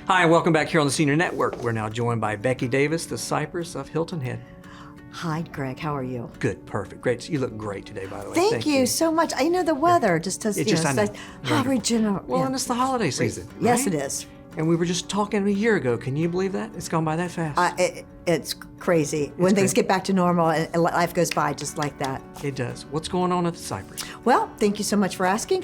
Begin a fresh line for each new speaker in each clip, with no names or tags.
Hi, and welcome back here on the Senior Network. We're now joined by Becky Davis, the Cypress of Hilton head.
Hi, Gregg. How are you?
Good, perfect, great. You look great today, by the way.
Thank you so much. I know the weather just does.
It just, I know.
Regenerate.
Well, and it's the holiday season.
Yes,
right?
it is.
And we were just talking a year ago. Can you believe that? It's gone by that fast.
It's crazy when things get back to normal and life goes by just like that.
It does. What's going on at the Cypress?
Well, thank you so much for asking.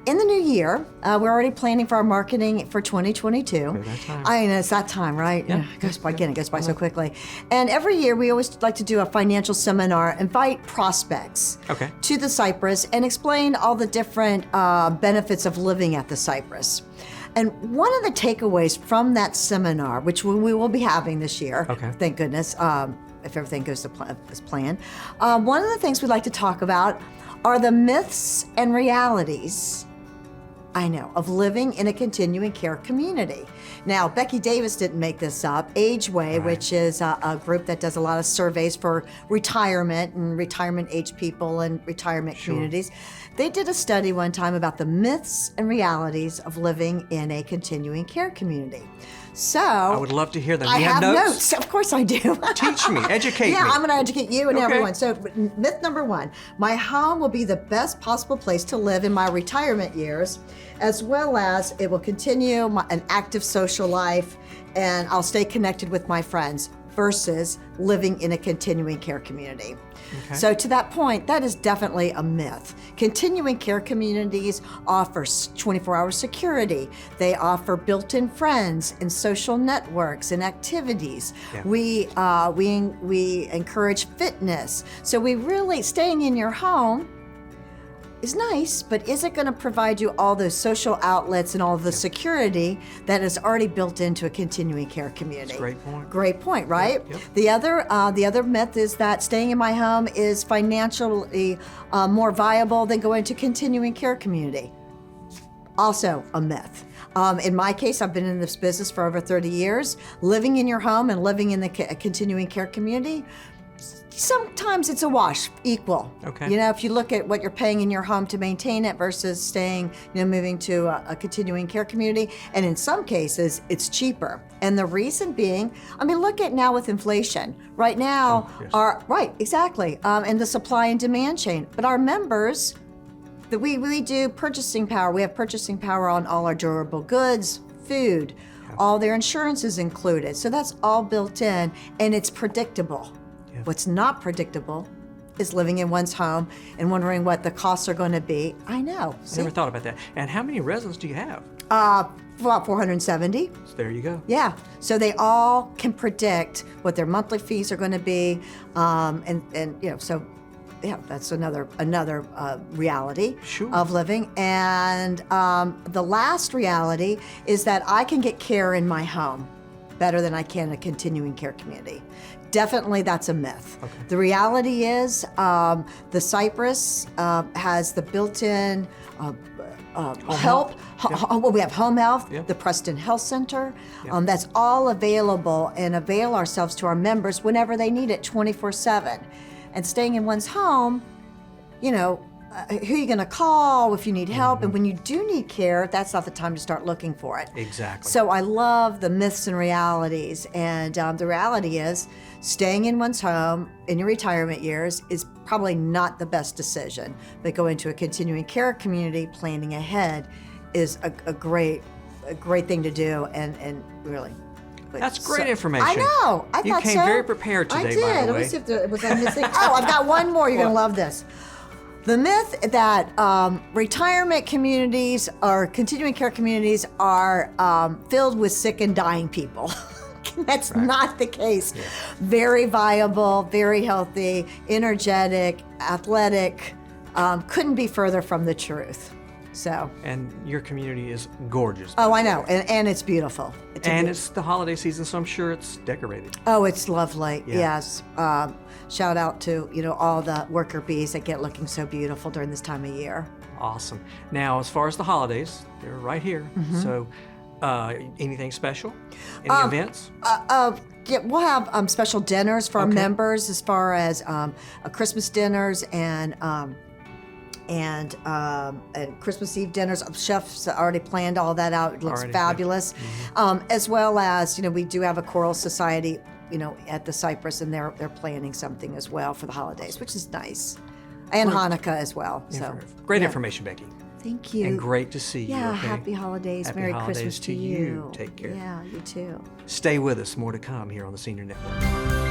In the new year, we're already planning for our marketing for 2022.
That time.
I know, it's that time, right?
Yeah.
It goes by so quickly. And every year, we always like to do a financial seminar, invite prospects to the Cypress and explain all the different benefits of living at the Cypress. And one of the takeaways from that seminar, which we will be having this year, thank goodness, if everything goes as planned, one of the things we'd like to talk about are the myths and realities, of living in a continuing care community. Now, Becky Davis didn't make this up. Ageway, which is a group that does a lot of surveys for retirement and retirement age people and retirement communities, they did a study one time about the myths and realities of living in a continuing care community. So
I would love to hear them.
I
You
have
notes?
notes. Of course I do.
Teach me, educate me.
Yeah, I'm going to educate you and everyone. So myth number one, my home will be the best possible place to live in my retirement years, as well as it will continue an active social life and I'll stay connected with my friends versus living in a continuing care community. So to that point, that is definitely a myth. Continuing care communities offer 24-hour security. They offer built-in friends and social networks and activities. We encourage fitness. So we really, staying in your home is nice, but is it going to provide you all those social outlets and all the security that is already built into a continuing care community?
That's a great point.
Great point, right? The other myth is that staying in my home is financially more viable than going to continuing care community. Also a myth. In my case, I've been in this business for over 30 years. Living in your home and living in the continuing care community, sometimes it's a wash, equal. If you look at what you're paying in your home to maintain it versus staying, moving to a continuing care community, and in some cases, it's cheaper. And the reason being, look at now with inflation. Right now, and the supply and demand chain. But our members, we do purchasing power. We have purchasing power on all our durable goods, food, all their insurance is included. So that's all built in, and it's predictable. What's not predictable is living in one's home and wondering what the costs are going to be. I know.
I never thought about that. And how many residents do you have?
About 470.
So there you go.
Yeah. So they all can predict what their monthly fees are going to be, that's another reality of living. And the last reality is that I can get care in my home better than I can in a continuing care community. Definitely, that's a myth. The reality is the Cypress has the built-in help. We have home health, the Preston Health Center. That's all available and avail ourselves to our members whenever they need it 24/7. And staying in one's home, who are you going to call if you need help? And when you do need care, that's not the time to start looking for it.
Exactly.
So I love the myths and realities. And the reality is staying in one's home in your retirement years is probably not the best decision. But going to a continuing care community, planning ahead, is a great thing to do and really.
That's great information.
I know. I thought so.
You came very prepared today,
I did.
by the way.
Let me see if was I missing. I've got one more. You're going to love this. The myth that retirement communities or continuing care communities are filled with sick and dying people. That's not the case. Very viable, very healthy, energetic, athletic. Couldn't be further from the truth. So.
And your community is gorgeous.
Oh, I know, and it's beautiful.
It's the holiday season, so I'm sure it's decorated.
Oh, it's lovely. Yes. Shout out to all the worker bees that get looking so beautiful during this time of year.
Awesome. Now, as far as the holidays, they're right here. So, anything special? Any events?
We'll have special dinners for our members, as far as Christmas dinners and and Christmas Eve dinners. Chefs already planned all that out. It looks
Already,
fabulous. As well as, we do have a choral society, at the Cypress, and they're planning something as well for the holidays, which is nice, and Hanukkah as well. So
Great
yeah.
information, Becky.
Thank you.
And great to see you.
Yeah,
okay?
happy holidays.
Happy
Merry
holidays
Christmas
to
you.
Take care.
Yeah, you too.
Stay with us. More to come here on the Senior Network.